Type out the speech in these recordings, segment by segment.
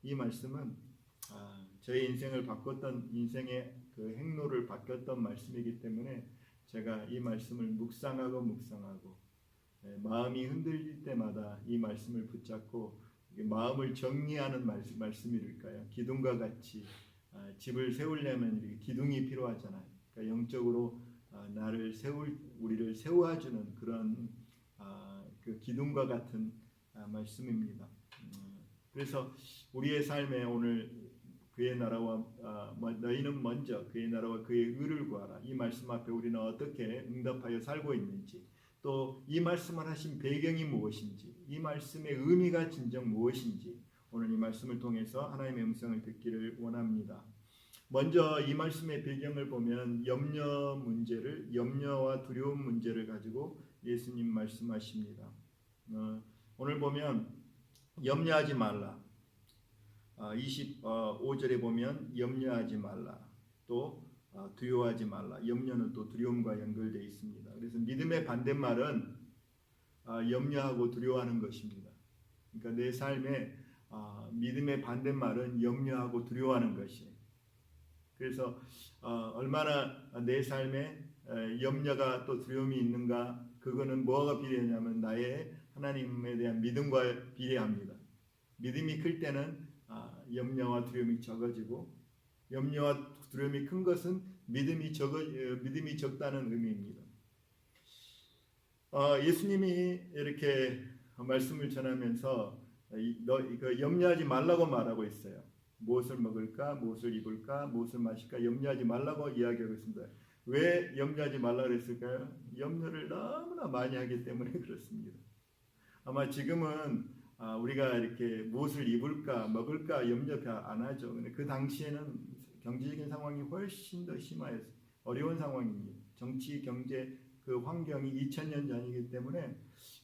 이 말씀은 저의 인생을 바꿨던 인생의 그 행로를 바뀌었던 말씀이기 때문에 제가 이 말씀을 묵상하고 마음이 흔들릴 때마다 이 말씀을 붙잡고 마음을 정리하는 말씀일까요? 기둥과 같이 집을 세우려면 이렇게 기둥이 필요하잖아요. 그러니까 영적으로 우리를 세워주는 그런 그 기둥과 같은 말씀입니다. 그래서 우리의 삶에 오늘 그의 나라와 너희는 먼저 그의 나라와 그의 의를 구하라. 이 말씀 앞에 우리는 어떻게 응답하여 살고 있는지, 또 이 말씀을 하신 배경이 무엇인지, 이 말씀의 의미가 진정 무엇인지 오늘 이 말씀을 통해서 하나님의 음성을 듣기를 원합니다. 먼저 이 말씀의 배경을 보면 염려와 두려움 문제를 가지고 예수님 말씀하십니다. 오늘 보면 염려하지 말라. 25절에 보면 염려하지 말라. 또 두려워하지 말라. 염려는 또 두려움과 연결되어 있습니다. 그래서 믿음의 반대말은 염려하고 두려워하는 것입니다. 그러니까 내 삶에 믿음의 반대말은 염려하고 두려워하는 것이에요. 그래서 얼마나 내 삶에 염려가 또 두려움이 있는가, 그거는 뭐가 비례하냐면 나의 하나님에 대한 믿음과 비례합니다. 믿음이 클 때는 염려와 두려움이 적어지고, 염려와 두려움이 큰 것은 믿음이 적다는 의미입니다. 예수님이 이렇게 말씀을 전하면서 염려하지 말라고 말하고 있어요. 무엇을 먹을까, 무엇을 입을까, 무엇을 마실까 염려하지 말라고 이야기하고 있습니다. 왜 염려하지 말라고 했을까요? 염려를 너무나 많이 하기 때문에 그렇습니다. 아마 지금은 우리가 이렇게 무엇을 입을까, 먹을까 염려 안 하죠. 근데 그 당시에는 경제적인 상황이 훨씬 더 심하였어요. 어려운 상황입니다. 정치, 경제 그 환경이 2000년 전이기 때문에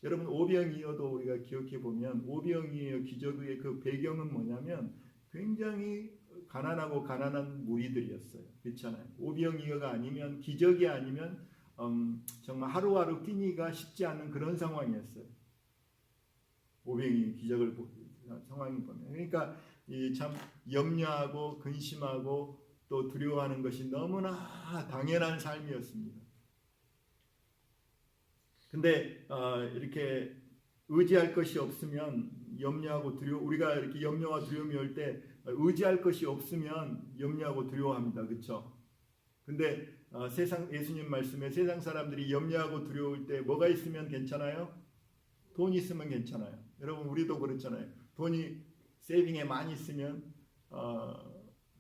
여러분 오병이어도 우리가 기억해 보면 오병이어 기적의 그 배경은 뭐냐면 굉장히 가난한 무리들이었어요. 그렇잖아요. 오병이어가 아니면 기적이 아니면 정말 하루하루 뛰기가 쉽지 않은 그런 상황이었어요. 오병이 기적을 상황이 보면 그러니까 참 염려하고 근심하고 또 두려워하는 것이 너무나 당연한 삶이었습니다. 근데 이렇게 의지할 것이 없으면 염려하고 두려워, 우리가 이렇게 염려와 두려움이 올 때 의지할 것이 없으면 염려하고 두려워합니다. 그렇죠? 근데 예수님 말씀에 세상 사람들이 염려하고 두려울 때 뭐가 있으면 괜찮아요? 돈 있으면 괜찮아요. 여러분 우리도 그렇잖아요. 돈이 세이빙에 많이 있으면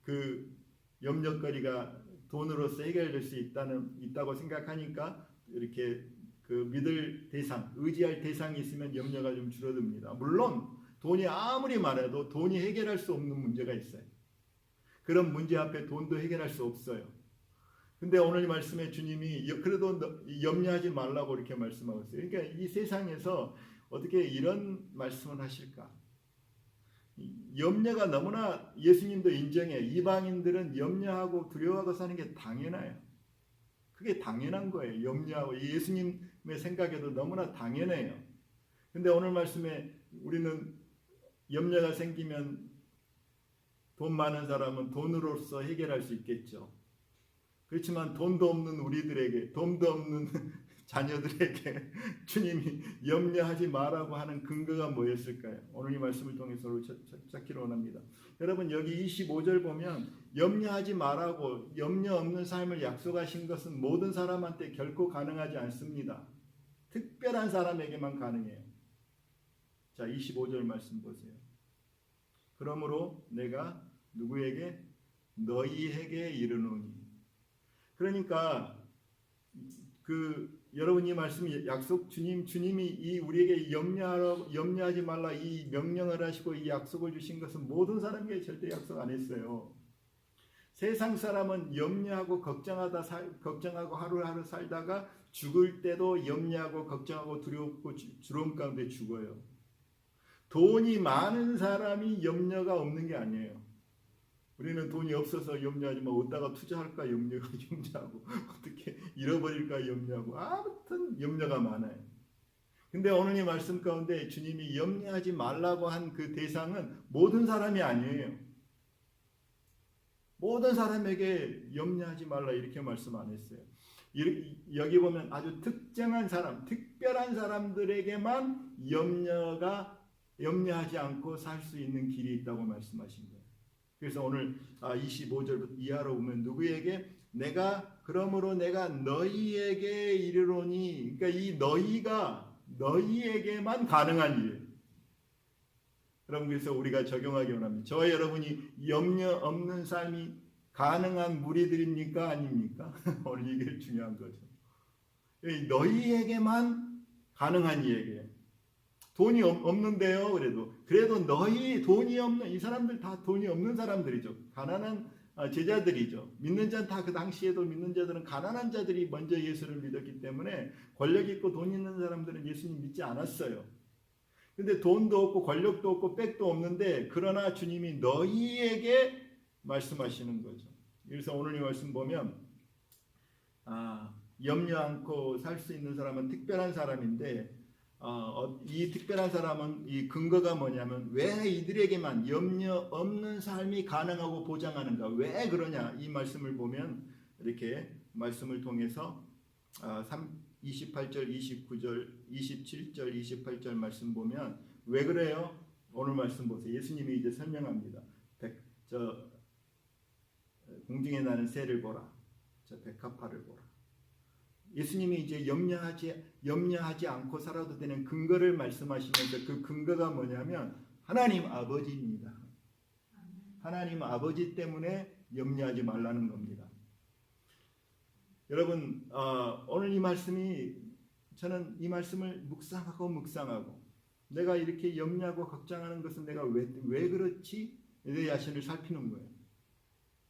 그 염려거리가 돈으로서 해결될 수 있다고 생각하니까 이렇게 그 믿을 대상, 의지할 대상이 있으면 염려가 좀 줄어듭니다. 물론 돈이 아무리 많아도 돈이 해결할 수 없는 문제가 있어요. 그런 문제 앞에 돈도 해결할 수 없어요. 근데 오늘 말씀에 주님이 그래도 염려하지 말라고 이렇게 말씀하고 있어요. 그러니까 이 세상에서 어떻게 이런 말씀을 하실까? 염려가 너무나 예수님도 인정해. 이방인들은 염려하고 두려워하고 사는 게 당연해요. 그게 당연한 거예요. 염려하고 예수님의 생각에도 너무나 당연해요. 근데 오늘 말씀에 우리는 염려가 생기면 돈 많은 사람은 돈으로서 해결할 수 있겠죠. 그렇지만 돈도 없는 우리들에게, 돈도 없는 자녀들에게 주님이 염려하지 말라고 하는 근거가 뭐였을까요? 오늘 이 말씀을 통해서 찾기를 원합니다. 여러분 여기 25절 보면 염려하지 말라고 염려 없는 삶을 약속하신 것은 모든 사람한테 결코 가능하지 않습니다. 특별한 사람에게만 가능해요. 자, 25절 말씀 보세요. 그러므로 내가 누구에게? 너희에게 이르노니. 그러니까 여러분 이 말씀 약속 주님이 우리에게 염려하지 말라 이 명령을 하시고 이 약속을 주신 것은 모든 사람에게 절대 약속 안 했어요. 세상 사람은 염려하고 걱정하고 하루하루 살다가 죽을 때도 염려하고 걱정하고 두려움 가운데 죽어요. 돈이 많은 사람이 염려가 없는 게 아니에요. 우리는 돈이 없어서 염려하지만 어디다가 투자할까 염려하고 어떻게 잃어버릴까 염려하고 아무튼 염려가 많아요. 근데 오늘 이 말씀 가운데 주님이 염려하지 말라고 한 그 대상은 모든 사람이 아니에요. 모든 사람에게 염려하지 말라 이렇게 말씀 안 했어요. 여기 보면 아주 특정한 사람, 특별한 사람들에게만 염려하지 않고 살 수 있는 길이 있다고 말씀하신 거예요. 그래서 오늘 25절부터 이하로 보면 누구에게 그러므로 내가 너희에게 이르노니, 그러니까 이 너희가 너희에게만 가능한 일이에요. 여러분, 그래서 우리가 적용하기 원합니다. 저와 여러분이 염려 없는 삶이 가능한 무리들입니까? 아닙니까? 오늘 이게 중요한 거죠. 너희에게만 가능한 얘기예요. 돈이 없는데요. 그래도 너희 돈이 없는 이 사람들 다 돈이 없는 사람들이죠. 가난한 제자들이죠. 믿는 자는 다 그 당시에도 믿는 자들은 가난한 자들이 먼저 예수를 믿었기 때문에 권력 있고 돈 있는 사람들은 예수님 믿지 않았어요. 근데 돈도 없고 권력도 없고 백도 없는데 그러나 주님이 너희에게 말씀하시는 거죠. 그래서 오늘 이 말씀 보면 염려 않고 살 수 있는 사람은 특별한 사람인데 이 특별한 사람은 이 근거가 뭐냐면 왜 이들에게만 염려 없는 삶이 가능하고 보장하는가? 왜 그러냐? 이 말씀을 보면 이렇게 말씀을 통해서 28절, 29절, 27절, 28절 말씀 보면 왜 그래요? 오늘 말씀 보세요. 예수님이 이제 설명합니다. 공중에 나는 새를 보라. 저 백합화를 보라. 예수님이 이제 염려하지 않고 살아도 되는 근거를 말씀하시면서 그 근거가 뭐냐면 하나님 아버지입니다. 하나님 아버지 때문에 염려하지 말라는 겁니다. 여러분, 오늘 이 말씀이 저는 이 말씀을 묵상하고 내가 이렇게 염려하고 걱정하는 것은 내가 왜 그렇지? 내 자신을 살피는 거예요.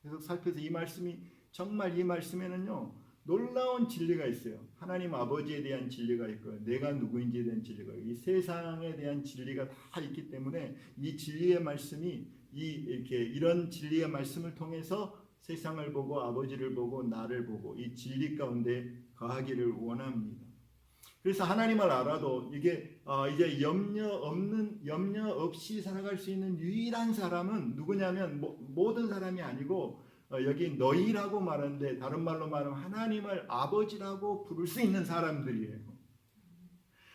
계속 살펴서 이 말씀이 정말 이 말씀에는요 놀라운 진리가 있어요. 하나님 아버지에 대한 진리가 있고요. 내가 누구인지에 대한 진리가 있고 이 세상에 대한 진리가 다 있기 때문에 이 진리의 말씀이 이런 진리의 말씀을 통해서 세상을 보고 아버지를 보고 나를 보고 이 진리 가운데 거하기를 원합니다. 그래서 하나님을 알아도 이게 이제 염려 없이 살아갈 수 있는 유일한 사람은 누구냐면 모든 사람이 아니고 여기 너희라고 말하는데 다른 말로 말하면 하나님을 아버지라고 부를 수 있는 사람들이에요.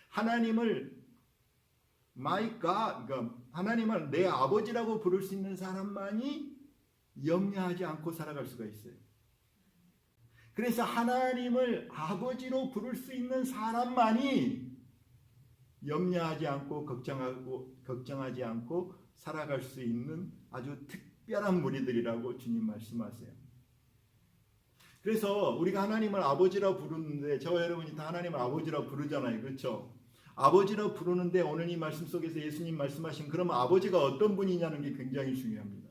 하나님을 my God, 그러니까 하나님을 내 아버지라고 부를 수 있는 사람만이 염려하지 않고 살아갈 수가 있어요. 그래서 하나님을 아버지로 부를 수 있는 사람만이 염려하지 않고 걱정하지 않고 살아갈 수 있는 아주 특별한 무리들이라고 주님 말씀하세요. 그래서 우리가 하나님을 아버지라 부르는데 저와 여러분이 다 하나님을 아버지라 부르잖아요. 그렇죠? 아버지라 부르는데 오늘 이 말씀 속에서 예수님 말씀하신 그러면 아버지가 어떤 분이냐는 게 굉장히 중요합니다.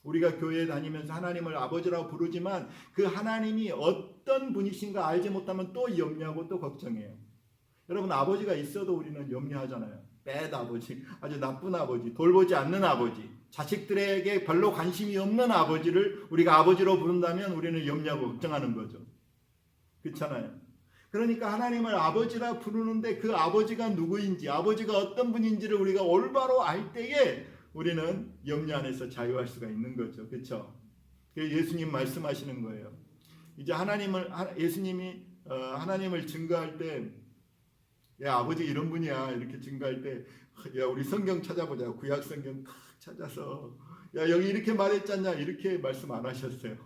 우리가 교회에 다니면서 하나님을 아버지라고 부르지만 그 하나님이 어떤 분이신가 알지 못하면 또 염려하고 또 걱정해요. 여러분, 아버지가 있어도 우리는 염려하잖아요. bad 아버지, 아주 나쁜 아버지, 돌보지 않는 아버지, 자식들에게 별로 관심이 없는 아버지를 우리가 아버지로 부른다면 우리는 염려하고 걱정하는 거죠. 그렇잖아요. 그러니까 하나님을 아버지라 부르는데 그 아버지가 누구인지, 아버지가 어떤 분인지를 우리가 올바로 알 때에 우리는 염려 안에서 자유할 수가 있는 거죠. 그렇죠? 예수님 말씀하시는 거예요. 이제 예수님이 하나님을 증거할 때 야, 아버지 이런 분이야 이렇게 증거할 때 야, 우리 성경 찾아보자. 구약 성경 찾아서 야, 여기 이렇게 말했잖냐 이렇게 말씀 안 하셨어요.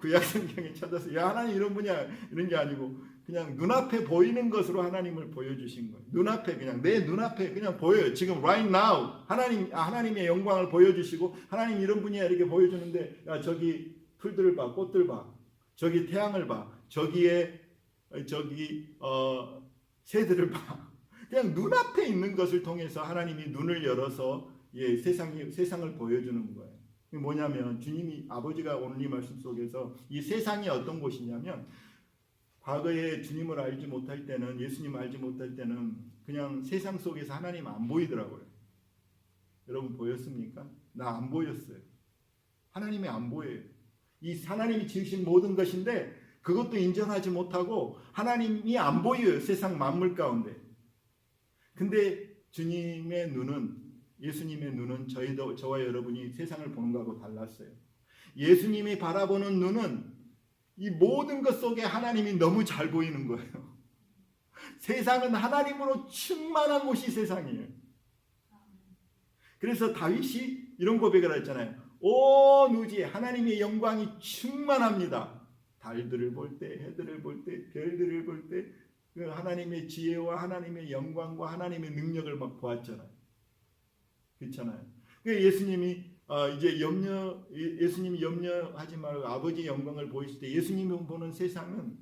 구약 성경에 찾아서 야, 하나님 이런 분이야 이런 게 아니고 그냥 눈앞에 보이는 것으로 하나님을 보여주신 거예요. 눈앞에 그냥 내 눈앞에 그냥 보여요. 지금 right now 하나님의 영광을 보여주시고 하나님 이런 분이야 이렇게 보여주는데 야, 저기 풀들을 봐, 꽃들 봐, 저기 태양을 봐, 저기 새들을 봐. 그냥 눈앞에 있는 것을 통해서 하나님이 눈을 열어서 세상을 보여주는 거예요. 뭐냐면 주님이 아버지가 오늘 이 말씀 속에서 이 세상이 어떤 곳이냐면 과거에 주님을 알지 못할 때는 예수님 알지 못할 때는 그냥 세상 속에서 하나님 안 보이더라고요. 여러분 보였습니까? 나 안 보였어요. 하나님이 안 보여요. 이 하나님이 지으신 모든 것인데 그것도 인정하지 못하고 하나님이 안 보여요. 세상 만물 가운데. 근데 주님의 눈은, 예수님의 눈은 저와 여러분이 세상을 보는 거하고 달랐어요. 예수님이 바라보는 눈은 이 모든 것 속에 하나님이 너무 잘 보이는 거예요. 세상은 하나님으로 충만한 곳이 세상이에요. 그래서 다윗이 이런 고백을 했잖아요. 온 우주에 하나님의 영광이 충만합니다. 달들을 볼 때, 해들을 볼 때, 별들을 볼 때 그 하나님의 지혜와 하나님의 영광과 하나님의 능력을 막 보았잖아요. 그렇잖아요. 예수님이 이제 예수님이 염려하지 말고 아버지의 영광을 보이실 때 예수님이 보는 세상은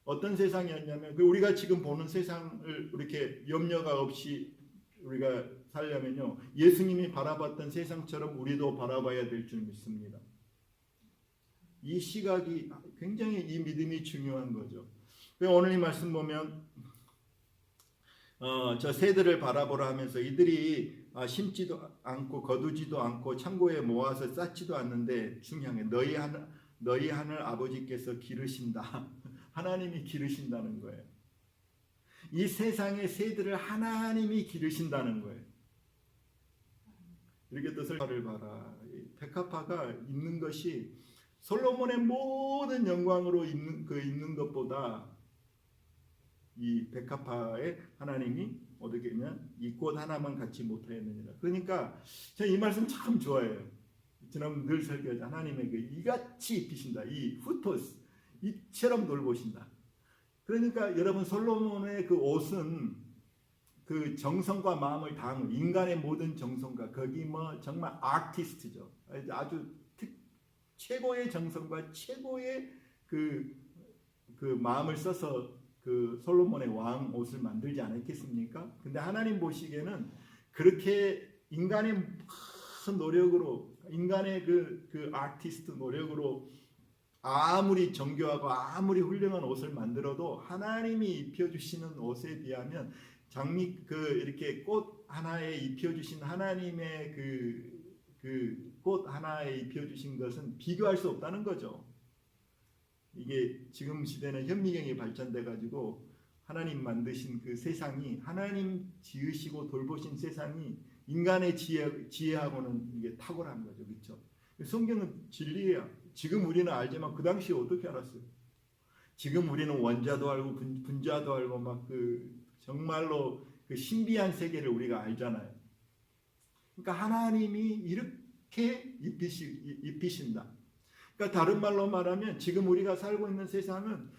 어떤 세상이었냐면 우리가 지금 보는 세상을 이렇게 염려가 없이 우리가 살려면요, 예수님이 바라봤던 세상처럼 우리도 바라봐야 될 줄 믿습니다. 이 시각이 굉장히, 이 믿음이 중요한 거죠. 오늘 이 말씀 보면 저 새들을 바라보라 하면서 이들이 심지도 않고 거두지도 않고 창고에 모아서 쌓지도 않는데 중요한 게 너희 하늘 아버지께서 기르신다. 하나님이 기르신다는 거예요. 이 세상의 새들을 하나님이 기르신다는 거예요. 이렇게 뜻을 봐라. 백합화가 있는 것이 솔로몬의 모든 영광으로 있는 것보다 이 백합화에 하나님이 어떻게 하면 이 꽃 하나만 갖지 못하였느니라. 그러니까 저는 이 말씀 참 좋아해요. 저는 늘 설교하자. 하나님의 그 이같이 입히신다. 이 후토스 이처럼 돌보신다. 그러니까 여러분, 솔로몬의 그 옷은 그 정성과 마음을 다한 인간의 모든 정성과, 거기 뭐 정말 아티스트죠. 아주 최고의 정성과 최고의 그 마음을 써서 그 솔로몬의 왕 옷을 만들지 않았겠습니까? 근데 하나님 보시기에는 그렇게 인간의 큰 노력으로, 인간의 그 아티스트 노력으로 아무리 정교하고 아무리 훌륭한 옷을 만들어도 하나님이 입혀주시는 옷에 비하면 이렇게 꽃 하나에 입혀주신 하나님의 그 꽃 하나에 입혀주신 것은 비교할 수 없다는 거죠. 이게 지금 시대는 현미경이 발전돼 가지고 하나님 만드신 그 세상이, 하나님 지으시고 돌보신 세상이 인간의 지혜하고는 이게 탁월한 거죠. 그렇죠? 성경은 진리예요. 지금 우리는 알지만 그 당시에 어떻게 알았어요? 지금 우리는 원자도 알고 분자도 알고 막 정말로 그 신비한 세계를 우리가 알잖아요. 그러니까 하나님이 이렇게 입히신다. 그러니까 다른 말로 말하면 지금 우리가 살고 있는 세상은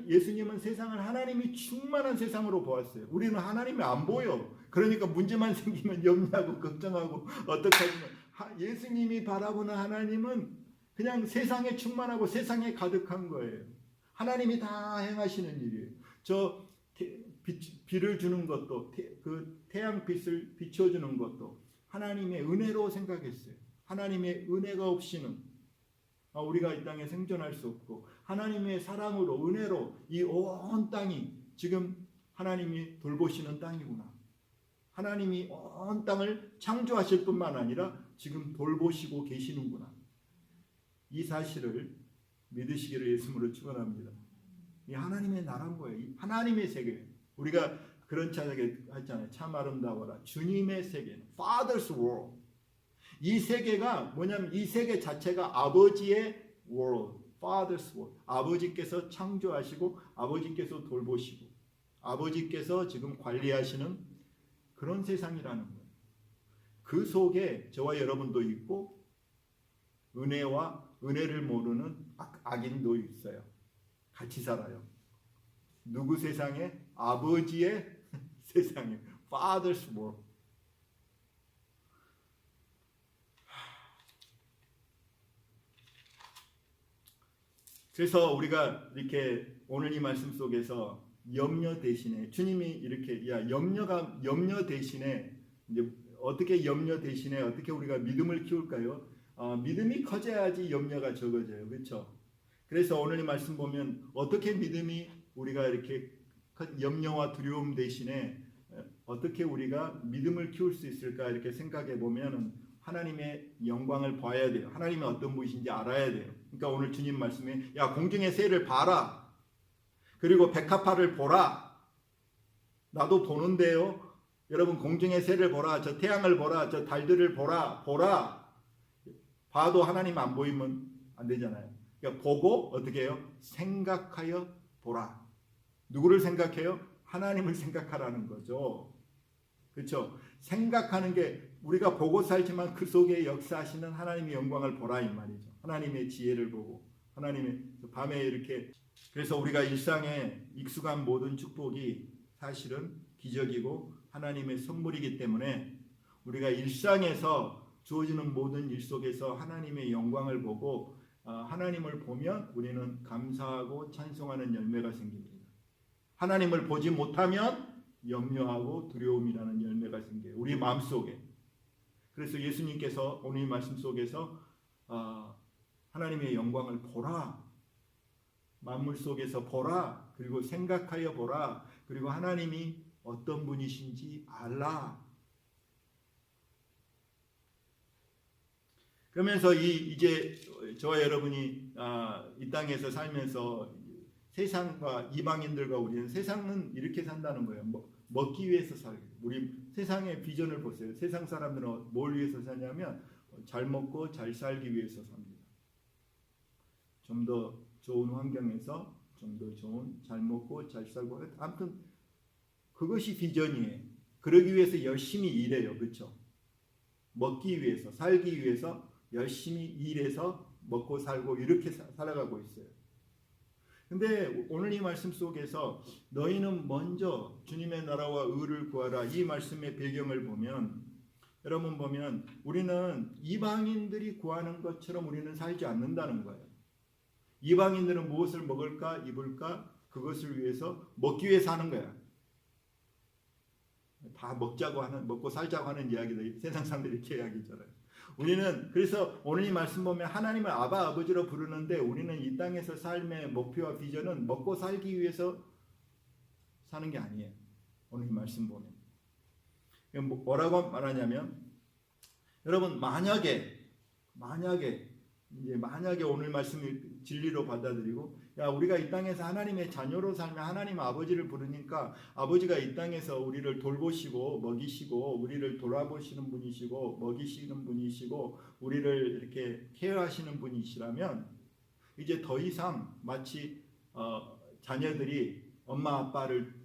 예수님은 세상을 하나님이 충만한 세상으로 보았어요. 우리는 하나님이 안 보여. 그러니까 문제만 생기면 염려하고 걱정하고 어떡하지만, 예수님이 바라보는 하나님은 그냥 세상에 충만하고 세상에 가득한 거예요. 하나님이 다 행하시는 일이에요. 저 비를 주는 것도, 그 태양빛을 비춰주는 것도 하나님의 은혜로 생각했어요. 하나님의 은혜가 없이는 우리가 이 땅에 생존할 수 없고, 하나님의 사랑으로, 은혜로 이 온 땅이 지금 하나님이 돌보시는 땅이구나. 하나님이 온 땅을 창조하실 뿐만 아니라 지금 돌보시고 계시는구나. 이 사실을 믿으시기를 예수님으로 축원합니다. 이 하나님의 나라인 거예요. 이 하나님의 세계. 우리가 그런 찬양에 했잖아요. 참 아름다워라. 주님의 세계. Father's world. 이 세계가 뭐냐면 이 세계 자체가 아버지의 world. Father's world. 아버지께서 창조하시고 아버지께서 돌보시고 아버지께서 지금 관리하시는 그런 세상이라는 거예요. 그 속에 저와 여러분도 있고 은혜를 모르는 악인도 있어요. 같이 살아요. 누구 세상에? 아버지의 세상에. Father's world. 그래서 우리가 이렇게 오늘 이 말씀 속에서 염려 대신에 주님이 이렇게 염려 대신에 이제 어떻게 염려 대신에 어떻게 우리가 믿음을 키울까요? 믿음이 커져야지 염려가 적어져요. 그렇죠? 그래서 오늘 이 말씀 보면 어떻게 믿음이 우리가 이렇게 염려와 두려움 대신에 어떻게 우리가 믿음을 키울 수 있을까 이렇게 생각해 보면 하나님의 영광을 봐야 돼요. 하나님이 어떤 분이신지 알아야 돼요. 그러니까 오늘 주님 말씀에 공중의 새를 봐라. 그리고 백합화를 보라. 나도 보는데요. 여러분 공중의 새를 보라. 저 태양을 보라. 저 달들을 보라. 보라. 봐도 하나님 안 보이면 안 되잖아요. 그러니까 보고 어떻게 해요? 생각하여 보라. 누구를 생각해요? 하나님을 생각하라는 거죠. 그렇죠? 생각하는 게 우리가 보고 살지만 그 속에 역사하시는 하나님의 영광을 보라 이 말이죠. 하나님의 지혜를 보고 하나님의 밤에 이렇게 그래서 우리가 일상에 익숙한 모든 축복이 사실은 기적이고 하나님의 선물이기 때문에 우리가 일상에서 주어지는 모든 일 속에서 하나님의 영광을 보고 하나님을 보면 우리는 감사하고 찬송하는 열매가 생깁니다. 하나님을 보지 못하면 염려하고 두려움이라는 열매가 생겨요. 우리 마음속에. 그래서 예수님께서 오늘 말씀 속에서 하나님의 영광을 보라. 만물 속에서 보라. 그리고 생각하여 보라. 그리고 하나님이 어떤 분이신지 알라. 그러면서 이제 저와 여러분이 이 땅에서 살면서 세상과 이방인들과 우리는 세상은 이렇게 산다는 거예요. 먹기 위해서 살고. 우리 세상의 비전을 보세요. 세상 사람들은 뭘 위해서 사냐면 잘 먹고 잘 살기 위해서 삽니다. 좀 더 좋은 환경에서 좀 더 좋은 잘 먹고 잘 살고 아무튼 그것이 비전이에요. 그러기 위해서 열심히 일해요. 그렇죠? 먹기 위해서 살기 위해서 열심히 일해서 먹고 살고 이렇게 살아가고 있어요. 근데 오늘 이 말씀 속에서 너희는 먼저 주님의 나라와 의를 구하라 이 말씀의 배경을 보면 여러분 보면 우리는 이방인들이 구하는 것처럼 우리는 살지 않는다는 거예요. 이방인들은 무엇을 먹을까 입을까 그것을 위해서 먹기 위해서 하는 거야. 다 먹고 살자고 하는 이야기들 세상 사람들이 이렇게 이야기잖아요. 우리는 그래서 오늘 이 말씀 보면 하나님을 아바 아버지로 부르는데 우리는 이 땅에서 삶의 목표와 비전은 먹고 살기 위해서 사는 게 아니에요. 오늘 이 말씀 보면 뭐라고 말하냐면 여러분 만약에 오늘 말씀을 진리로 받아들이고 우리가 이 땅에서 하나님의 자녀로 살면 하나님 아버지를 부르니까 아버지가 이 땅에서 우리를 돌보시고 먹이시고 우리를 돌아보시는 분이시고 먹이시는 분이시고 우리를 이렇게 케어하시는 분이시라면 이제 더 이상 마치 자녀들이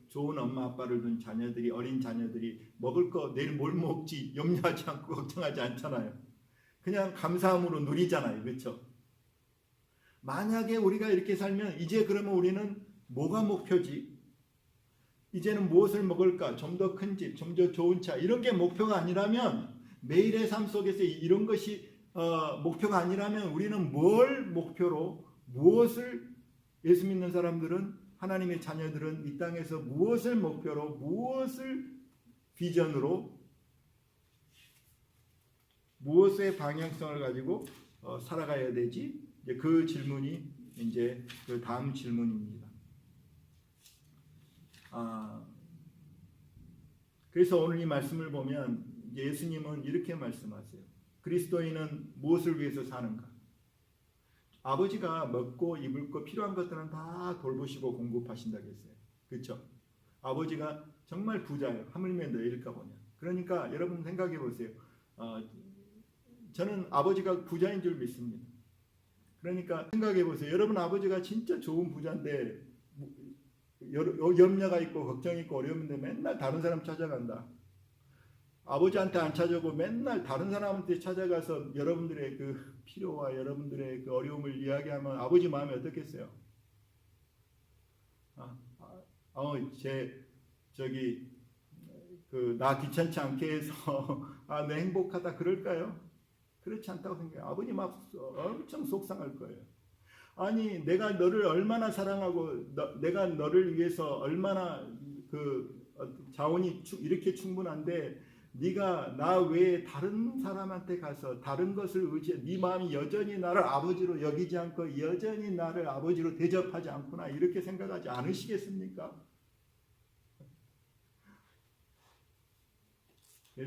좋은 엄마 아빠를 둔 자녀들이 어린 자녀들이 먹을 거 내일 뭘 먹지 염려하지 않고 걱정하지 않잖아요. 그냥 감사함으로 누리잖아요. 그렇죠? 만약에 우리가 이렇게 살면 이제 그러면 우리는 뭐가 목표지? 이제는 무엇을 먹을까? 좀 더 큰 집, 좀 더 좋은 차 이런 게 목표가 아니라면 매일의 삶 속에서 이런 것이 목표가 아니라면 우리는 뭘 목표로 무엇을 예수 믿는 사람들은 하나님의 자녀들은 이 땅에서 무엇을 목표로 무엇을 비전으로 무엇의 방향성을 가지고 살아가야 되지? 이제 그 질문이 이제 그 다음 질문입니다. 그래서 오늘 이 말씀을 보면 예수님은 이렇게 말씀하세요. 그리스도인은 무엇을 위해서 사는가? 아버지가 먹고 입을 거 필요한 것들은 다 돌보시고 공급하신다고 했어요. 그렇죠? 아버지가 정말 부자예요. 하물며 너희일까 보냐. 그러니까 여러분 생각해 보세요. 저는 아버지가 부자인 줄 믿습니다. 그러니까 생각해 보세요. 여러분 아버지가 진짜 좋은 부자인데 염려가 있고 걱정이 있고 어려운데 맨날 다른 사람 찾아간다. 아버지한테 안 찾아오고 맨날 다른 사람한테 찾아가서 여러분들의 그 필요와 여러분들의 그 어려움을 이야기하면 아버지 마음이 어떻겠어요? 나 귀찮지 않게 해서 내 행복하다 그럴까요? 그렇지 않다고 생각해요. 아버님 엄청 속상할 거예요. 아니 내가 너를 얼마나 사랑하고 내가 너를 위해서 얼마나 그 자원이 이렇게 충분한데 네가 나 외에 다른 사람한테 가서 다른 것을 의지해 네 마음이 여전히 나를 아버지로 여기지 않고 여전히 나를 아버지로 대접하지 않구나 이렇게 생각하지 않으시겠습니까?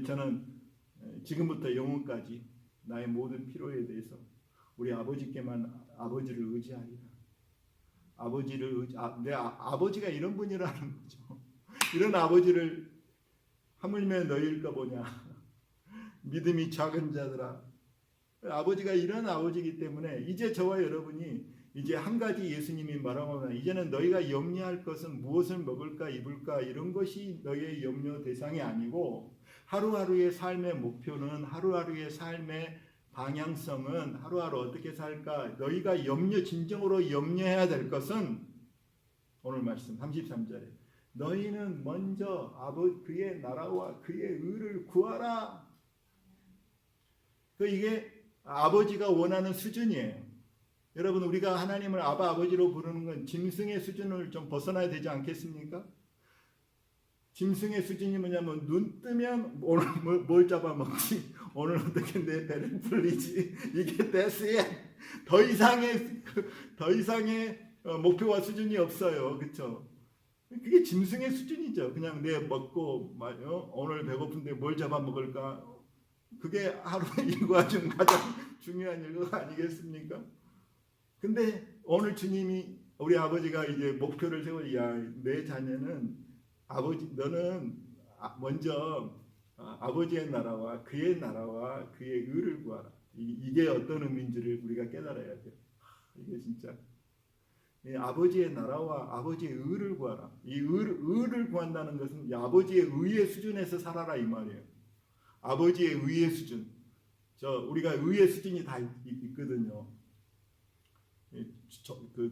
저는 지금부터 영원까지 나의 모든 필요에 대해서 우리 아버지께만 아버지를 의지하리라. 아버지가 이런 분이라는 거죠. 이런 아버지를 하물며 너희일까 보냐. 믿음이 작은 자들아. 아버지가 이런 아버지이기 때문에 이제 저와 여러분이 이제 한 가지 예수님이 말하면 이제는 너희가 염려할 것은 무엇을 먹을까 입을까 이런 것이 너희의 염려 대상이 아니고 하루하루의 삶의 목표는 하루하루의 삶의 방향성은 하루하루 어떻게 살까 너희가 진정으로 염려해야 될 것은 오늘 말씀 33절에 너희는 먼저 그의 나라와 그의 의를 구하라. 이게 아버지가 원하는 수준이에요. 여러분 우리가 하나님을 아버지로 부르는 건 짐승의 수준을 좀 벗어나야 되지 않겠습니까? 짐승의 수준이 뭐냐면 눈 뜨면 오늘 뭘 잡아먹지, 오늘 어떻게 내 배를 불리지, 이게 대수에 더 이상의 목표와 수준이 없어요. 그렇죠? 그게 짐승의 수준이죠. 그냥 내 먹고 오늘 배고픈데 뭘 잡아먹을까, 그게 하루 일과 중 가장 중요한 일과 아니겠습니까? 근데 오늘 주님이 우리 아버지가 이제 목표를 세워 내 자녀는 너는 먼저 아버지의 나라와 그의 의를 구하라. 이게 어떤 의미인지를 우리가 깨달아야 돼요. 이게 진짜 아버지의 나라와 아버지의 의를 구하라. 이 의를 구한다는 것은 아버지의 의의 수준에서 살아라 이 말이에요. 아버지의 의의 수준. 우리가 의의 수준이 다 있거든요.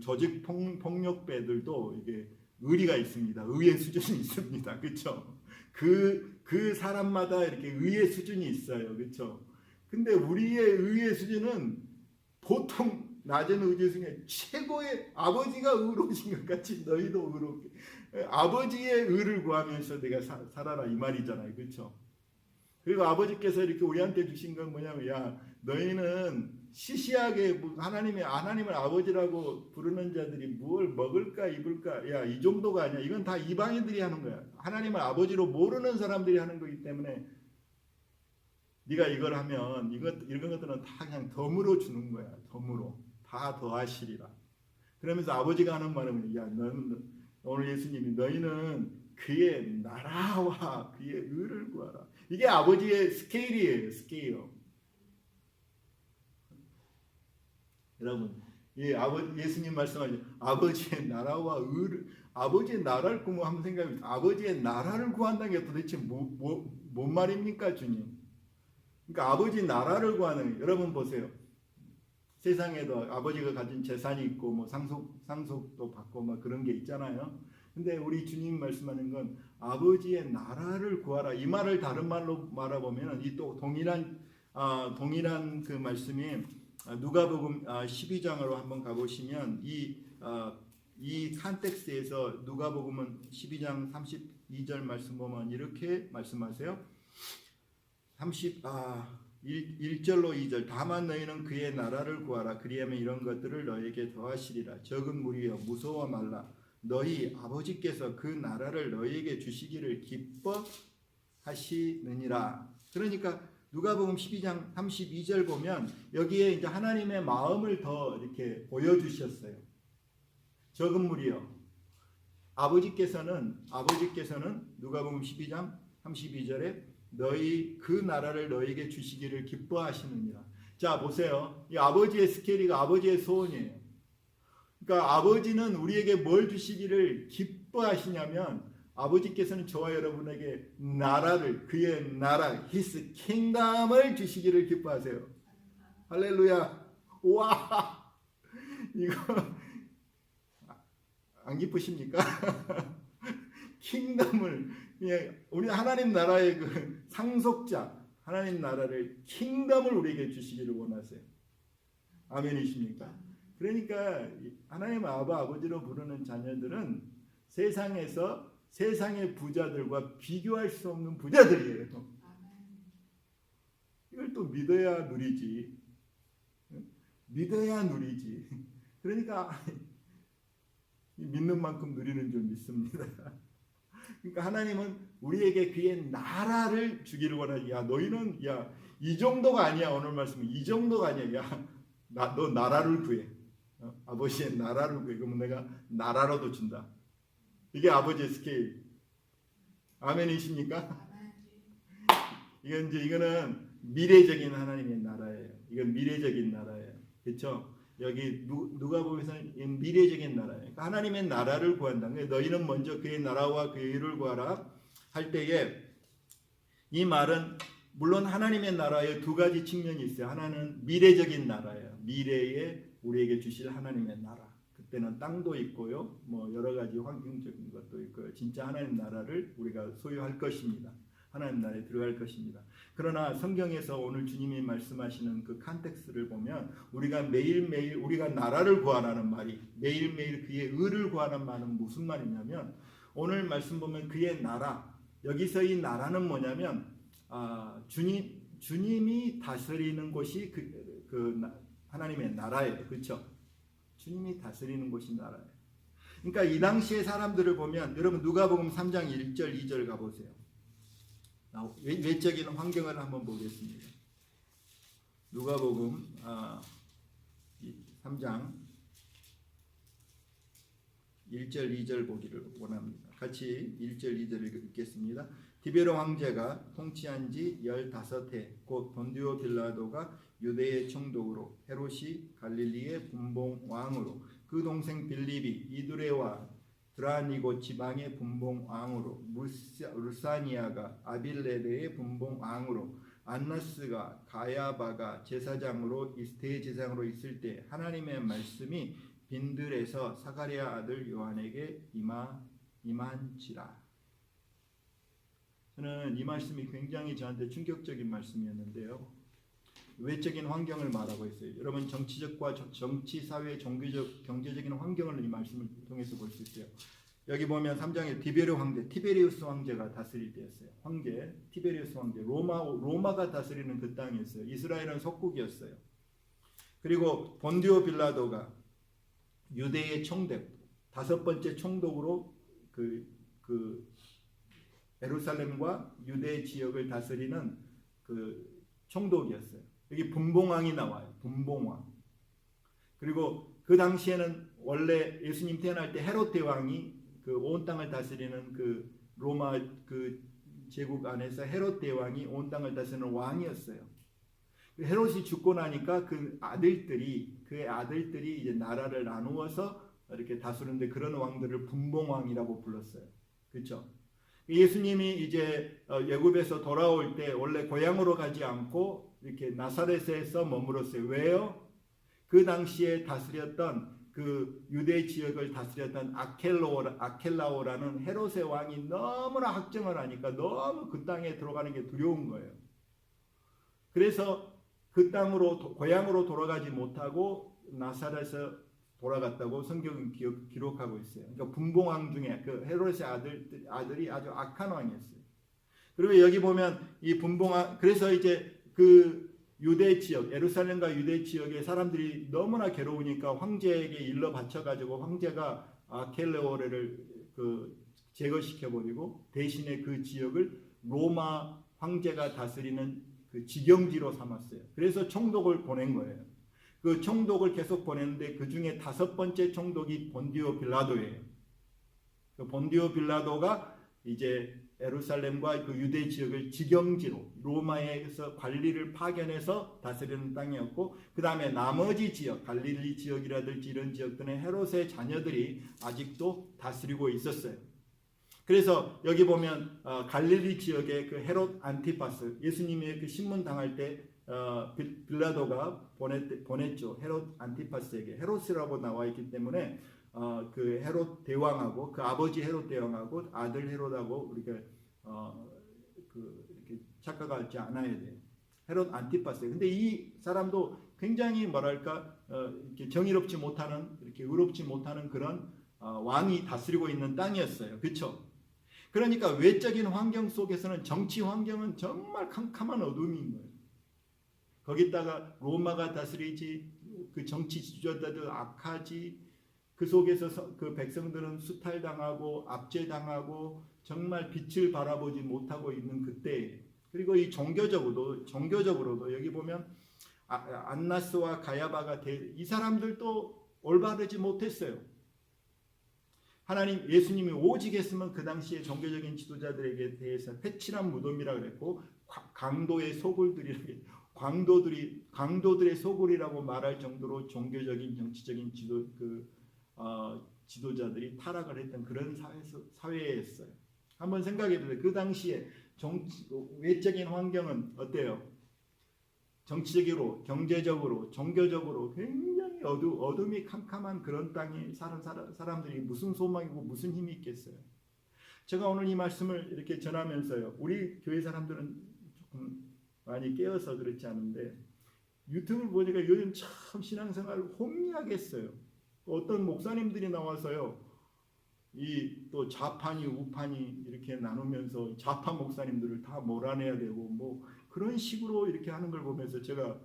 조직 폭력배들도 이게 의리가 있습니다. 의의 수준이 있습니다. 그렇죠? 그 사람마다 이렇게 의의 수준이 있어요. 그렇죠? 근데 우리의 의의 수준은 보통 낮은 의지 중에 최고의 아버지가 의로우신 것 같이 너희도 의롭게 아버지의 의를 구하면서 내가 살아라 이 말이잖아요. 그렇죠? 그리고 아버지께서 이렇게 우리한테 주신 건 뭐냐면 너희는 시시하게 하나님을 아버지라고 부르는 자들이 뭘 먹을까 입을까 이 정도가 아니야. 이건 다 이방인들이 하는 거야. 하나님을 아버지로 모르는 사람들이 하는 거기 때문에 네가 이걸 하면 이런 것들은 다 그냥 덤으로 주는 거야. 덤으로 다 더하시리라. 그러면서 아버지가 하는 말은 너는 오늘 예수님이 너희는 그의 나라와 그의 의를 구하라. 이게 아버지의 스케일이에요. 스케일. 여러분, 예수님 말씀하신 아버지의 나라와 의를, 아버지의 나라를 구하면 한번 생각해 보세요. 아버지의 나라를 구한다는 게 도대체 뭔 말입니까, 주님? 그러니까 아버지 나라를 구하는, 여러분 보세요. 세상에도 아버지가 가진 재산이 있고 뭐 상속도 받고 막 그런 게 있잖아요. 근데 우리 주님 말씀하는 건 아버지의 나라를 구하라. 이 말을 다른 말로 말해보면 이 또 동일한 그 말씀이 누가복음 12장으로 한번 가보시면 이 컨텍스트에서 누가복음은 12장 32절 말씀 보면 이렇게 말씀하세요. 1절로 2절 다만 너희는 그의 나라를 구하라. 그리하면 이런 것들을 너희에게 더하시리라. 적은 무리여 무서워 말라. 너희 아버지께서 그 나라를 너희에게 주시기를 기뻐하시느니라. 그러니까 누가복음 12장 32절 보면 여기에 이제 하나님의 마음을 더 이렇게 보여주셨어요. 적은 무리여. 아버지께서는 누가복음 12장 32절에 너희 그 나라를 너희에게 주시기를 기뻐하시느니라. 자 보세요. 이 아버지의 스케일이가 아버지의 소원이에요. 그러니까 아버지는 우리에게 뭘 주시기를 기뻐하시냐면 아버지께서는 저와 여러분에게 그의 나라, His kingdom을 주시기를 기뻐하세요. 할렐루야. 와, 이거 안 기쁘십니까? 킹덤을, 우리 하나님 나라의 그 상속자, 하나님 나라를 킹덤을 우리에게 주시기를 원하세요. 아멘이십니까? 그러니까 하나님 아버지로 부르는 자녀들은 세상에서 세상의 부자들과 비교할 수 없는 부자들이에요. 이걸 또 믿어야 누리지. 그러니까 믿는 만큼 누리는 줄 믿습니다. 그러니까 하나님은 우리에게 그의 나라를 주기를 원하지. 너희는 이 정도가 아니야. 오늘 말씀은 이 정도가 아니야. 너 나라를 구해. 아버지의 나라를 구해. 그러면 내가 나라로도 준다. 이게 아버지의 스케일. 아멘이십니까? 이거는 미래적인 하나님의 나라예요. 이건 미래적인 나라예요. 그렇죠? 여기 누가복음에서는 미래적인 나라예요. 그러니까 하나님의 나라를 구한다. 너희는 먼저 그의 나라와 그의 의를 구하라 할 때에 이 말은 물론 하나님의 나라에 두 가지 측면이 있어요. 하나는 미래적인 나라예요. 미래에 우리에게 주실 하나님의 나라. 그때는 땅도 있고요. 뭐 여러 가지 환경적인 것도 있고요. 진짜 하나님 나라를 우리가 소유할 것입니다. 하나님 나라에 들어갈 것입니다. 그러나 성경에서 오늘 주님이 말씀하시는 그 컨텍스트를 보면 우리가 매일매일 우리가 나라를 구하라는 말이 매일매일 그의 의를 구하는 말은 무슨 말이냐면 오늘 말씀 보면 그의 나라 여기서 이 나라는 뭐냐면 주님이 다스리는 곳이 하나님의 나라예요. 그렇죠? 주님이 다스리는 곳이 나라예요. 그러니까 이 당시의 사람들을 보면 여러분 누가복음 3장 1절 2절 가보세요. 외적인 환경을 한번 보겠습니다. 누가복음 3장 1절 2절 보기를 원합니다. 같이 1절 2절을 읽겠습니다. 디베로 황제가 통치한 지 15해 곧 본디오 빌라도가 유대의 총독으로 헤롯이 갈릴리의 분봉 왕으로 그 동생 빌립이 이두레와 드라니고 지방의 분봉 왕으로 루사니아가 아빌레베의 분봉 왕으로 안나스가 가야바가 제사장으로 대제사장으로 있을 때 하나님의 말씀이 빈들에서 사가랴 아들 요한에게 임한지라. 저는 이 말씀이 굉장히 저한테 충격적인 말씀이었는데요. 외적인 환경을 말하고 있어요. 여러분 정치적과 정치, 사회, 종교적, 경제적인 환경을 이 말씀을 통해서 볼 수 있어요. 여기 보면 3장에 디베르 황제, 티베리우스 황제가 다스릴 때였어요. 황제, 티베리우스 황제, 로마가 다스리는 그 땅이었어요. 이스라엘은 속국이었어요. 그리고 본디오 빌라도가 유대의 총독, 5번째 총독으로 예루살렘과 유대 지역을 다스리는 그 총독이었어요. 여기 분봉왕이 나와요. 분봉왕. 그리고 그 당시에는 원래 예수님 태어날 때 헤롯 대왕이 그 온 땅을 다스리는 그 로마 그 제국 안에서 헤롯 대왕이 온 땅을 다스리는 왕이었어요. 헤롯이 죽고 나니까 그 아들들이 이제 나라를 나누어서 이렇게 다스리는데 그런 왕들을 분봉왕이라고 불렀어요. 그렇죠? 예수님이 이제 애굽에서 돌아올 때 원래 고향으로 가지 않고 이렇게 나사렛에서 머물었어요. 왜요? 그 당시에 다스렸던 그 유대 지역을 다스렸던 아켈라오라는 헤롯의 왕이 너무나 학정을 하니까 너무 그 땅에 들어가는 게 두려운 거예요. 그래서 그 땅으로 고향으로 돌아가지 못하고 나사렛에서 돌아갔다고 성경은 기록하고 있어요. 그러니까 분봉왕 중에 그 헤롯의 아들이 아주 악한 왕이었어요. 그리고 여기 보면 이 분봉왕 그래서 이제 그 유대 지역 예루살렘과 유대 지역의 사람들이 너무나 괴로우니까 황제에게 일러 바쳐가지고 황제가 아켈레오레를 제거시켜 버리고 대신에 그 지역을 로마 황제가 다스리는 그 지경지로 삼았어요. 그래서 총독을 보낸 거예요. 그 총독을 계속 보냈는데 그 중에 5번째 총독이 본디오 빌라도예요. 그 본디오 빌라도가 이제 예루살렘과 그 유대 지역을 지경지로 로마에서 관리를 파견해서 다스리는 땅이었고 그 다음에 나머지 지역 갈릴리 지역이라든지 이런 지역들은 헤롯의 자녀들이 아직도 다스리고 있었어요. 그래서 여기 보면 갈릴리 지역의 그 헤롯 안티파스 예수님의 그 신문 당할 때 빌라도가 보냈죠. 헤롯 안티파스에게 헤롯이라고 나와 있기 때문에 그 헤롯 대왕하고 그 아버지 헤롯 대왕하고 아들 헤롯하고 우리가 이렇게 착각하지 않아야 돼요. 헤롯 안티파스. 근데 이 사람도 굉장히 뭐랄까 이렇게 정의롭지 못하는 이렇게 의롭지 못하는 그런 왕이 다스리고 있는 땅이었어요. 그렇죠? 그러니까 외적인 환경 속에서는 정치 환경은 정말 캄캄한 어둠인 거예요. 거기다가 로마가 다스리지 그 정치 지도자들 악하지 그 속에서 그 백성들은 수탈당하고 압제당하고 정말 빛을 바라보지 못하고 있는 그때 그리고 이 종교적으로도 여기 보면 안나스와 가야바가 이 사람들도 올바르지 못했어요. 하나님 예수님이 오직 했으면 그 당시에 종교적인 지도자들에게 대해서 패칠한 무덤이라 그랬고 강도의 소굴들이라고 강도들의 소굴이라고 말할 정도로 종교적인 정치적인 지도자들이 타락을 했던 그런 사회였어요. 한번 생각해 보세요. 그 당시에 외적인 환경은 어때요? 정치적으로, 경제적으로, 종교적으로 굉장히 어둠이 캄캄한 그런 땅에 사는 사람들이 무슨 소망이고 무슨 힘이 있겠어요. 제가 오늘 이 말씀을 이렇게 전하면서요, 우리 교회 사람들은 조금 많이 깨어서 그렇지 않은데 유튜브를 보니까 요즘 참 신앙생활을 혼미하겠어요. 어떤 목사님들이 나와서요, 이 또 좌판이 우판이 이렇게 나누면서 좌파 목사님들을 다 몰아내야 되고 뭐 그런 식으로 이렇게 하는 걸 보면서 제가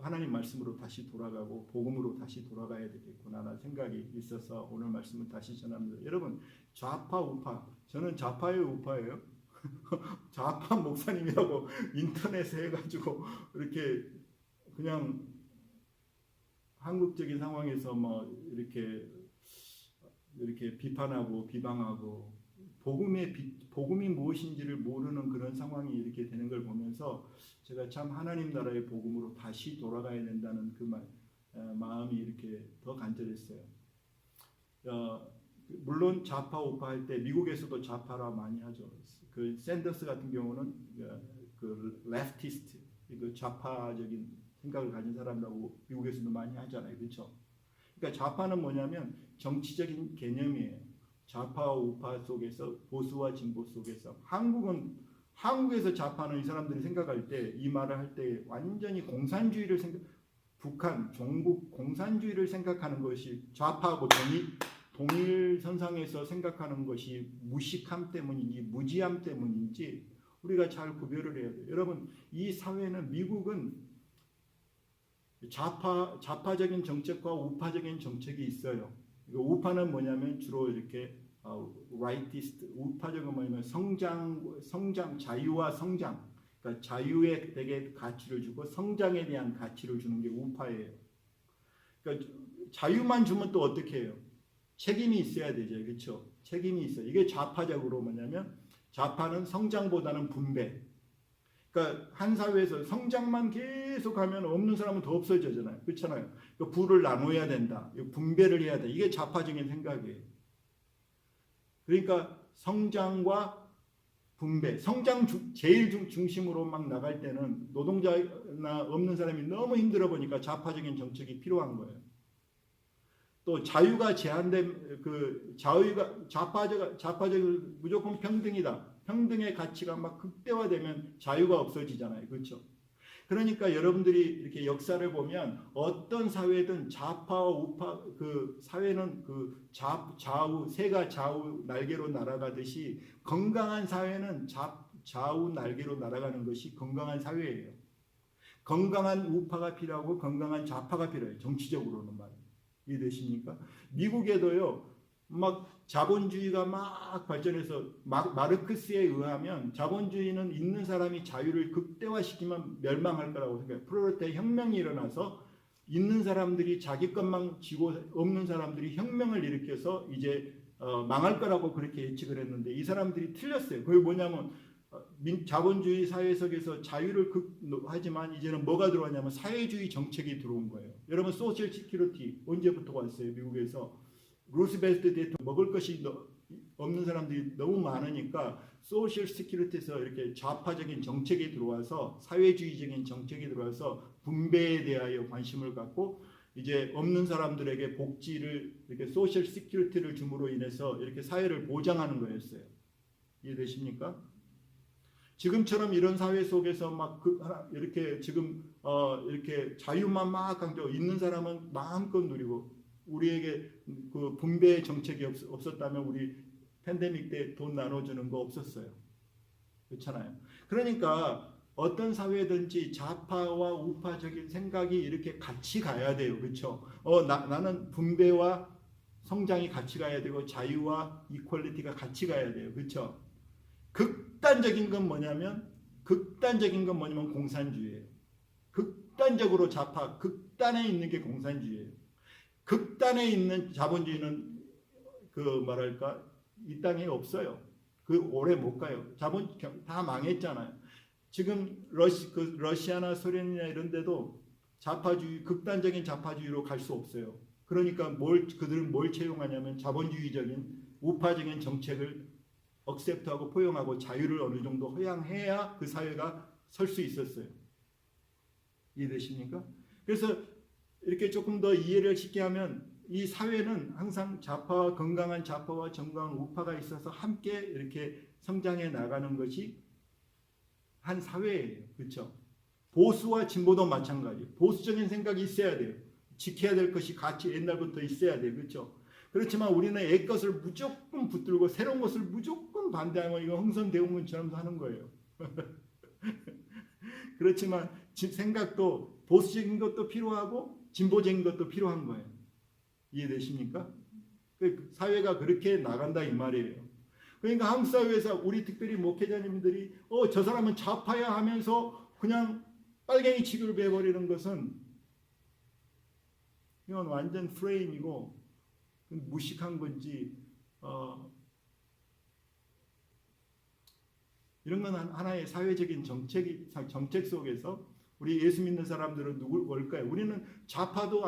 하나님 말씀으로 다시 돌아가고 복음으로 다시 돌아가야 되겠구나라는 생각이 있어서 오늘 말씀을 다시 전합니다. 여러분, 좌파 우파, 저는 좌파예요 우파예요? 좌파 목사님이라고 인터넷에 해가지고 이렇게 그냥 한국적인 상황에서 뭐 이렇게 비판하고 비방하고 복음이 무엇인지를 모르는 그런 상황이 이렇게 되는 걸 보면서 제가 참 하나님 나라의 복음으로 다시 돌아가야 된다는 그 마음이 이렇게 더 간절했어요. 물론 좌파 우파 할 때 미국에서도 좌파라 많이 하죠. 그 샌더스 같은 경우는 그 레프티스트, 그 좌파적인 생각을 가진 사람이라고 미국에서도 많이 하잖아요. 그렇죠? 그러니까 좌파는 뭐냐면 정치적인 개념이에요. 좌파와 우파 속에서 보수와 진보 속에서 한국에서 좌파는 이 사람들이 생각할 때 이 말을 할 때 완전히 공산주의를 북한 종북 공산주의를 생각하는 것이 좌파하고 동일선상에서 생각하는 것이 무식함 때문인지 무지함 때문인지 우리가 잘 구별을 해야 돼요. 여러분, 이 사회는 미국은 좌파적인 정책과 우파적인 정책이 있어요. 우파는 뭐냐면 주로 이렇게 라이티스트, 우파적인 뭐냐면 성장, 자유와 성장, 그러니까 자유에 되게 가치를 주고 성장에 대한 가치를 주는 게 우파예요. 그러니까 자유만 주면 또 어떻게 해요? 책임이 있어야 되죠, 그렇죠? 책임이 있어요. 이게 좌파적으로 뭐냐면 좌파는 성장보다는 분배. 그러니까 한 사회에서 성장만 계속하면 없는 사람은 더 없어지잖아요, 그렇잖아요. 그러니까 부를 나눠야 된다, 분배를 해야 돼. 이게 좌파적인 생각이에요. 그러니까 성장과 분배, 성장 제일 중심으로 막 나갈 때는 노동자나 없는 사람이 너무 힘들어 보니까 좌파적인 정책이 필요한 거예요. 또 자유가 제한된 좌파적인 무조건 평등이다. 평등의 가치가 막 극대화되면 자유가 없어지잖아요. 그렇죠? 그러니까 여러분들이 이렇게 역사를 보면 어떤 사회든 좌파와 우파 그 사회는 그 좌우 새가 좌우 날개로 날아가듯이 건강한 사회는 좌우 날개로 날아가는 것이 건강한 사회예요. 건강한 우파가 필요하고 건강한 좌파가 필요해요. 정치적으로는 말이에요. 이해되십니까? 미국에도요, 막 자본주의가 막 발전해서 마르크스에 의하면 자본주의는 있는 사람이 자유를 극대화시키면 멸망할 거라고 생각해요. 프롤레타리아 혁명이 일어나서 있는 사람들이 자기 것만 쥐고 없는 사람들이 혁명을 일으켜서 이제 망할 거라고 그렇게 예측을 했는데 이 사람들이 틀렸어요. 그게 뭐냐면 자본주의 사회 속에서 자유를 하지만 이제는 뭐가 들어왔냐면 사회주의 정책이 들어온 거예요. 여러분, 소셜 시큐리티 언제부터 왔어요? 미국에서 루스벨트 대통령 먹을 것이 없는 사람들이 너무 많으니까 소셜 시큐리티에서 이렇게 좌파적인 정책이 들어와서 사회주의적인 정책이 들어와서 분배에 대하여 관심을 갖고 이제 없는 사람들에게 복지를 이렇게 소셜 시큐리티를 줌으로 인해서 이렇게 사회를 보장하는 거였어요. 이해되십니까? 지금처럼 이런 사회 속에서 막 이렇게 지금 이렇게 자유만 막 강조, 있는 사람은 마음껏 누리고 우리에게 그 분배 정책이 없었다면 우리 팬데믹 때 돈 나눠주는 거 없었어요. 그렇잖아요. 그러니까 어떤 사회든지 좌파와 우파적인 생각이 이렇게 같이 가야 돼요. 그렇죠? 나는 분배와 성장이 같이 가야 되고 자유와 이퀄리티가 같이 가야 돼요. 그렇죠? 극단적인 건 뭐냐면 공산주의예요. 극단적으로 좌파, 극단에 있는 게 공산주의예요. 극단에 있는 자본주의는 그 뭐랄까 이 땅에 없어요. 그 오래 못 가요. 자본 다 망했잖아요. 지금 러시아나 소련이나 이런 데도 좌파주의, 극단적인 좌파주의로 갈 수 없어요. 그러니까 그들은 뭘 채용하냐면 자본주의적인 우파적인 정책을 억셉트하고 포용하고 자유를 어느 정도 허용해야 그 사회가 설 수 있었어요. 이해되십니까? 그래서 이렇게 조금 더 이해를 쉽게 하면 이 사회는 항상 좌파와 건강한 좌파와 건강한 우파가 있어서 함께 이렇게 성장해 나가는 것이 한 사회예요. 그렇죠? 보수와 진보도 마찬가지. 보수적인 생각이 있어야 돼요. 지켜야 될 것이 같이 옛날부터 있어야 돼요. 그렇죠? 그렇지만 우리는 옛 것을 무조건 붙들고 새로운 것을 무조건 반대하면 이거 흥선대원군처럼 하는 거예요. 그렇지만 생각도 보수적인 것도 필요하고 진보적인 것도 필요한 거예요. 이해되십니까? 사회가 그렇게 나간다 이 말이에요. 그러니까 한국 사회에서 우리 특별히 목회자님들이 저 사람은 좌파야 하면서 그냥 빨갱이 취급을 해버리는 것은 이건 완전 프레임이고 무식한 건지 이런 건 하나의 사회적인 정책 속에서 우리 예수 믿는 사람들은 뭘까요? 우리는 좌파도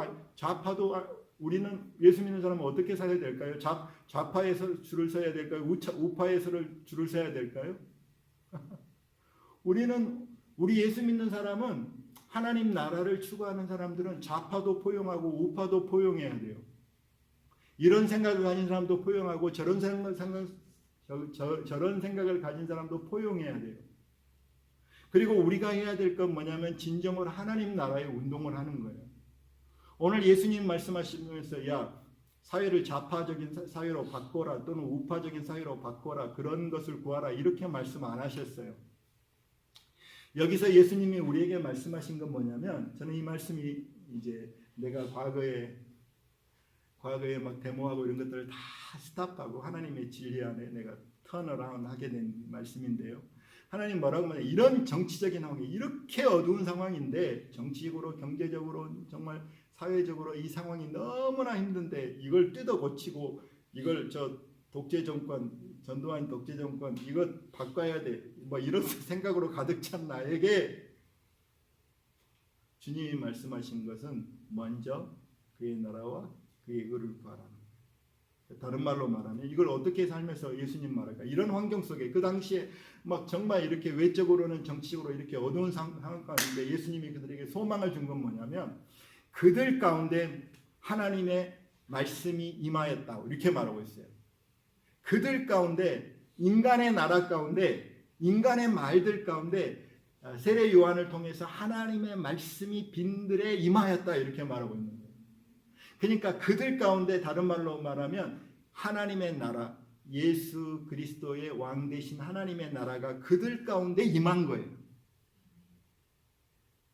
우리는 예수 믿는 사람은 어떻게 살아야 될까요? 좌파에서 줄을 서야 될까요? 우파에서 줄을 서야 될까요? 우리 예수 믿는 사람은 하나님 나라를 추구하는 사람들은 좌파도 포용하고 우파도 포용해야 돼요. 이런 생각을 가진 사람도 포용하고 저런 생각을 가진 사람도 포용해야 돼요. 그리고 우리가 해야 될 건 뭐냐면 진정으로 하나님 나라의 운동을 하는 거예요. 오늘 예수님 말씀하시면서 사회를 좌파적인 사회로 바꿔라 또는 우파적인 사회로 바꿔라 그런 것을 구하라 이렇게 말씀 안 하셨어요. 여기서 예수님이 우리에게 말씀하신 건 뭐냐면 저는 이 말씀이 이제 내가 과거에 막 데모하고 이런 것들을 다 스탑하고 하나님의 진리 안에 내가 턴어라운드 하게 된 말씀인데요. 하나님 뭐라고 말해요? 이런 정치적인 상황이 이렇게 어두운 상황인데 정치적으로 경제적으로 정말 사회적으로 이 상황이 너무나 힘든데 이걸 뜯어 고치고 이걸 독재 정권 전두환 독재 정권 이거 바꿔야 돼 뭐 이런 생각으로 가득 찬 나에게 주님이 말씀하신 것은 먼저 그의 나라와 그의 의를 구하라는 거예요. 다른 말로 말하면 이걸 어떻게 살면서 예수님 말할까? 이런 환경 속에 그 당시에 막 정말 이렇게 외적으로는 정치적으로 이렇게 어두운 상황 가운데 예수님이 그들에게 소망을 준 건 뭐냐면 그들 가운데 하나님의 말씀이 임하였다 이렇게 말하고 있어요. 그들 가운데 인간의 나라 가운데 인간의 말들 가운데 세례 요한을 통해서 하나님의 말씀이 빈들에 임하였다 이렇게 말하고 있는 거예요. 그러니까 그들 가운데 다른 말로 말하면 하나님의 나라 예수 그리스도의 왕 되신 하나님의 나라가 그들 가운데 임한 거예요.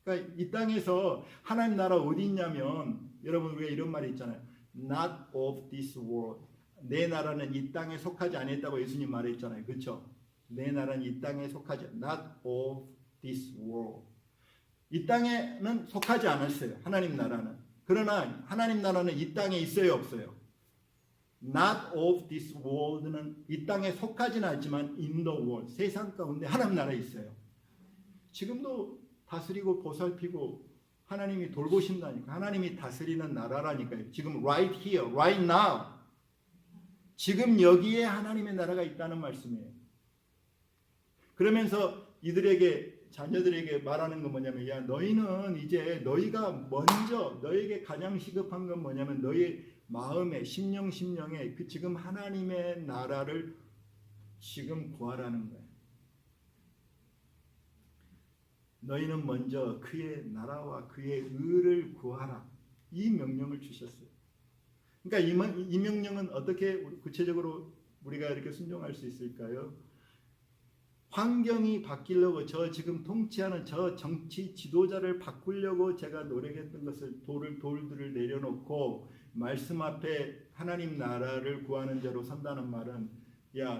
그러니까 이 땅에서 하나님 나라 어디 있냐면 여러분 우리가 이런 말이 있잖아요. Not of this world. 내 나라는 이 땅에 속하지 않았다고 예수님 말했잖아요. 그렇죠? 내 나라는 이 땅에 속하지 not of this world. 이 땅에는 속하지 않았어요. 하나님 나라는. 그러나 하나님 나라는 이 땅에 있어요, 없어요? Not of this world는 이 땅에 속하지는 않지만 in the world. 세상 가운데 하나님 나라에 있어요. 지금도 다스리고 보살피고 하나님이 돌보신다니까. 하나님이 다스리는 나라라니까요. 지금 right here, right now. 지금 여기에 하나님의 나라가 있다는 말씀이에요. 그러면서 이들에게 자녀들에게 말하는 건 뭐냐면 너희는 이제 너희가 먼저 너에게 가장 시급한 건 뭐냐면 너희 마음에 심령에 그 지금 하나님의 나라를 지금 구하라는 거예요. 너희는 먼저 그의 나라와 그의 의를 구하라. 이 명령을 주셨어요. 그러니까 이 명령은 어떻게 구체적으로 우리가 이렇게 순종할 수 있을까요? 환경이 바뀌려고 지금 통치하는 정치 지도자를 바꾸려고 제가 노력했던 것을 돌들을 내려놓고 말씀 앞에 하나님 나라를 구하는 자로 선다는 말은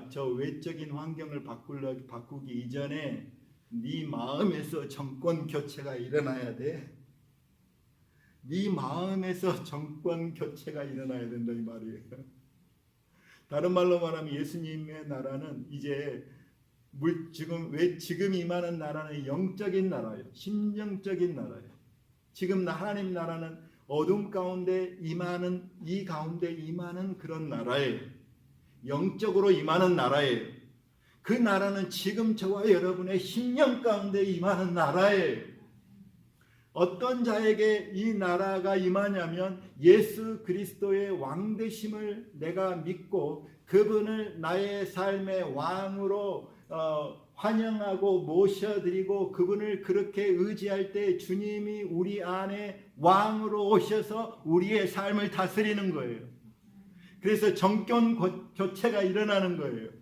저 외적인 환경을 바꾸기 이전에 네 마음에서 정권 교체가 일어나야 돼. 네 마음에서 정권 교체가 일어나야 된다 이 말이에요. 다른 말로 말하면 예수님의 나라는 이제 지금 임하는 나라는 영적인 나라예요. 심령적인 나라예요. 지금 하나님 나라는 어둠 가운데 임하는 이 가운데 임하는 그런 나라예요. 영적으로 임하는 나라예요. 그 나라는 지금 저와 여러분의 심령 가운데 임하는 나라예요. 어떤 자에게 이 나라가 임하냐면 예수 그리스도의 왕되심을 내가 믿고 그분을 나의 삶의 왕으로 환영하고 모셔드리고 그분을 그렇게 의지할 때 주님이 우리 안에 왕으로 오셔서 우리의 삶을 다스리는 거예요. 그래서 정권 교체가 일어나는 거예요.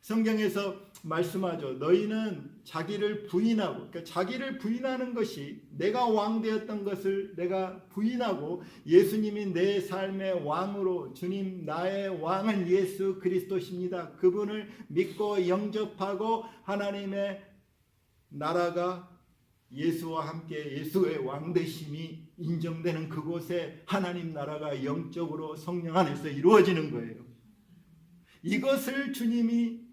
성경에서 말씀하죠. 너희는 자기를 부인하고, 그러니까 자기를 부인하는 것이 내가 왕 되었던 것을 내가 부인하고 예수님이 내 삶의 왕으로 주님 나의 왕은 예수 그리스도십니다. 그분을 믿고 영접하고 하나님의 나라가 예수와 함께 예수의 왕되심이 인정되는 그곳에 하나님 나라가 영적으로 성령 안에서 이루어지는 거예요. 이것을 주님이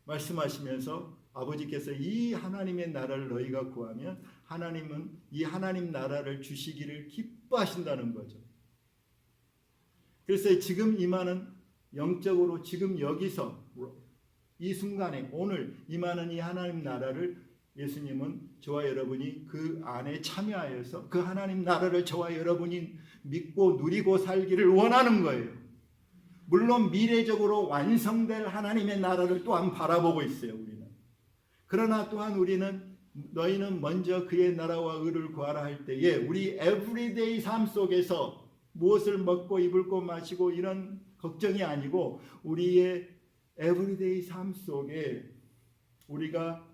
말씀하시면서 아버지께서 이 하나님의 나라를 너희가 구하면 하나님은 이 하나님 나라를 주시기를 기뻐하신다는 거죠. 그래서 지금 임하는 영적으로 지금 여기서 이 순간에 오늘 임하는 이 하나님 나라를 예수님은 저와 여러분이 그 안에 참여하여서 그 하나님 나라를 저와 여러분이 믿고 누리고 살기를 원하는 거예요. 물론 미래적으로 완성될 하나님의 나라를 또한 바라보고 있어요. 우리는. 그러나 또한 우리는 너희는 먼저 그의 나라와 의를 구하라 할 때에 우리 에브리데이 삶 속에서 무엇을 먹고 입을고 마시고 이런 걱정이 아니고 우리의 에브리데이 삶 속에 우리가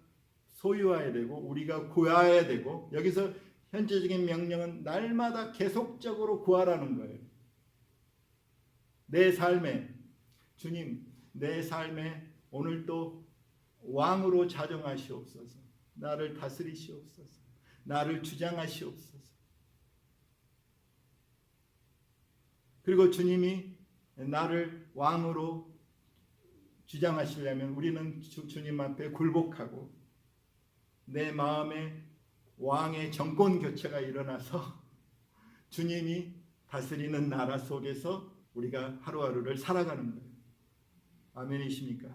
소유해야 되고 우리가 구해야 되고 여기서 현재적인 명령은 날마다 계속적으로 구하라는 거예요. 내 삶에 주님 내 삶에 오늘도 왕으로 자정하시옵소서. 나를 다스리시옵소서. 나를 주장하시옵소서. 그리고 주님이 나를 왕으로 주장하시려면 우리는 주님 앞에 굴복하고 내 마음에 왕의 정권 교체가 일어나서 주님이 다스리는 나라 속에서 우리가 하루하루를 살아가는 거예요. 아멘이십니까?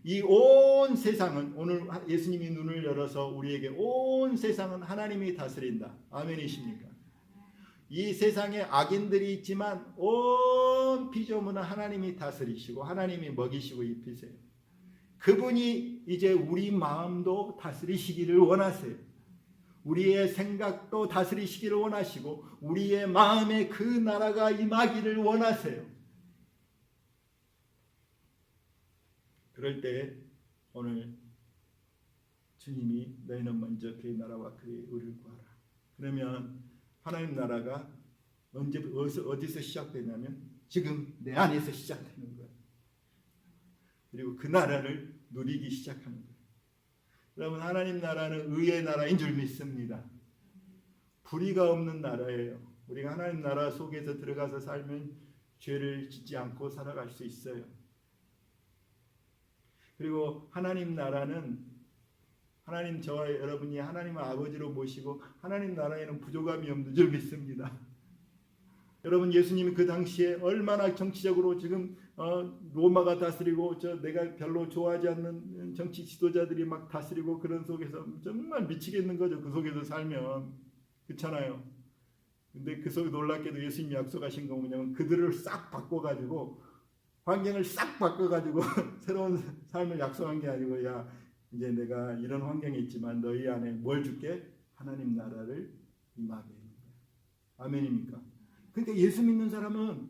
이 온 세상은 오늘 예수님이 눈을 열어서 우리에게 온 세상은 하나님이 다스린다. 아멘이십니까? 이 세상에 악인들이 있지만 온 피조물은 하나님이 다스리시고 하나님이 먹이시고 입히세요. 그분이 이제 우리 마음도 다스리시기를 원하세요. 우리의 생각도 다스리시기를 원하시고 우리의 마음에 그 나라가 임하기를 원하세요. 그럴 때 오늘 주님이 너희는 먼저 그의 나라와 그의 의를 구하라. 그러면 하나님 나라가 어디서 시작되냐면 지금 내 안에서 시작되는 거예요. 그리고 그 나라를 누리기 시작하는 거예요. 여러분 하나님 나라는 의의 나라인 줄 믿습니다. 불의가 없는 나라예요. 우리가 하나님 나라 속에서 들어가서 살면 죄를 짓지 않고 살아갈 수 있어요. 그리고 하나님 나라는 하나님 저와 여러분이 하나님을 아버지로 모시고 하나님 나라에는 부족함이 없는 줄 믿습니다. 여러분 예수님이 그 당시에 얼마나 정치적으로 지금 로마가 다스리고 내가 별로 좋아하지 않는 정치 지도자들이 막 다스리고 그런 속에서 정말 미치겠는 거죠. 그 속에서 살면 그렇잖아요. 근데 그 속에 놀랍게도 예수님이 약속하신 거 뭐냐면 그들을 싹 바꿔가지고 환경을 싹 바꿔가지고 새로운 삶을 약속한 게 아니고 야 이제 내가 이런 환경에 있지만 너희 안에 뭘 줄게? 하나님 나라를 임하게 하는 거야. 아멘입니까? 그러니까 예수 믿는 사람은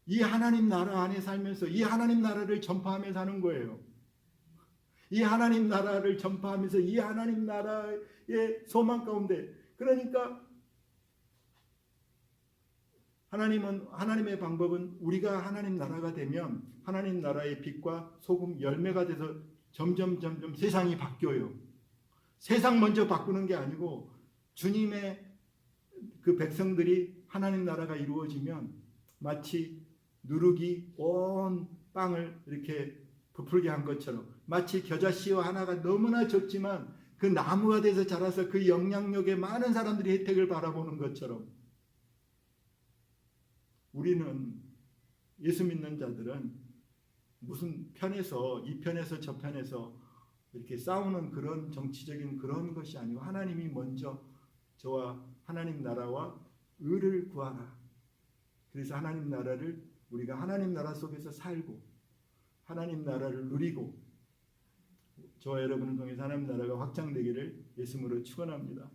이 하나님 나라 안에 살면서 이 하나님 나라를 전파하며 사는 거예요. 이 하나님 나라를 전파하면서 이 하나님 나라의 소망 가운데 그러니까 하나님의 방법은 우리가 하나님 나라가 되면 하나님 나라의 빛과 소금 열매가 돼서 점점 세상이 바뀌어요. 세상 먼저 바꾸는 게 아니고 주님의 그 백성들이 하나님 나라가 이루어지면 마치 누룩이 온 빵을 이렇게 부풀게 한 것처럼, 마치 겨자씨와 하나가 너무나 적지만 그 나무가 돼서 자라서 그 영향력에 많은 사람들이 혜택을 바라보는 것처럼, 우리는, 예수 믿는 자들은 무슨 편에서, 이 편에서 저 편에서 이렇게 싸우는 그런 정치적인 그런 것이 아니고, 하나님이 먼저 저와 하나님 나라와 의를 구하라. 그래서 하나님 나라를, 우리가 하나님 나라 속에서 살고 하나님 나라를 누리고 저와 여러분을 통해서 하나님 나라가 확장되기를 예수님으로 축원합니다.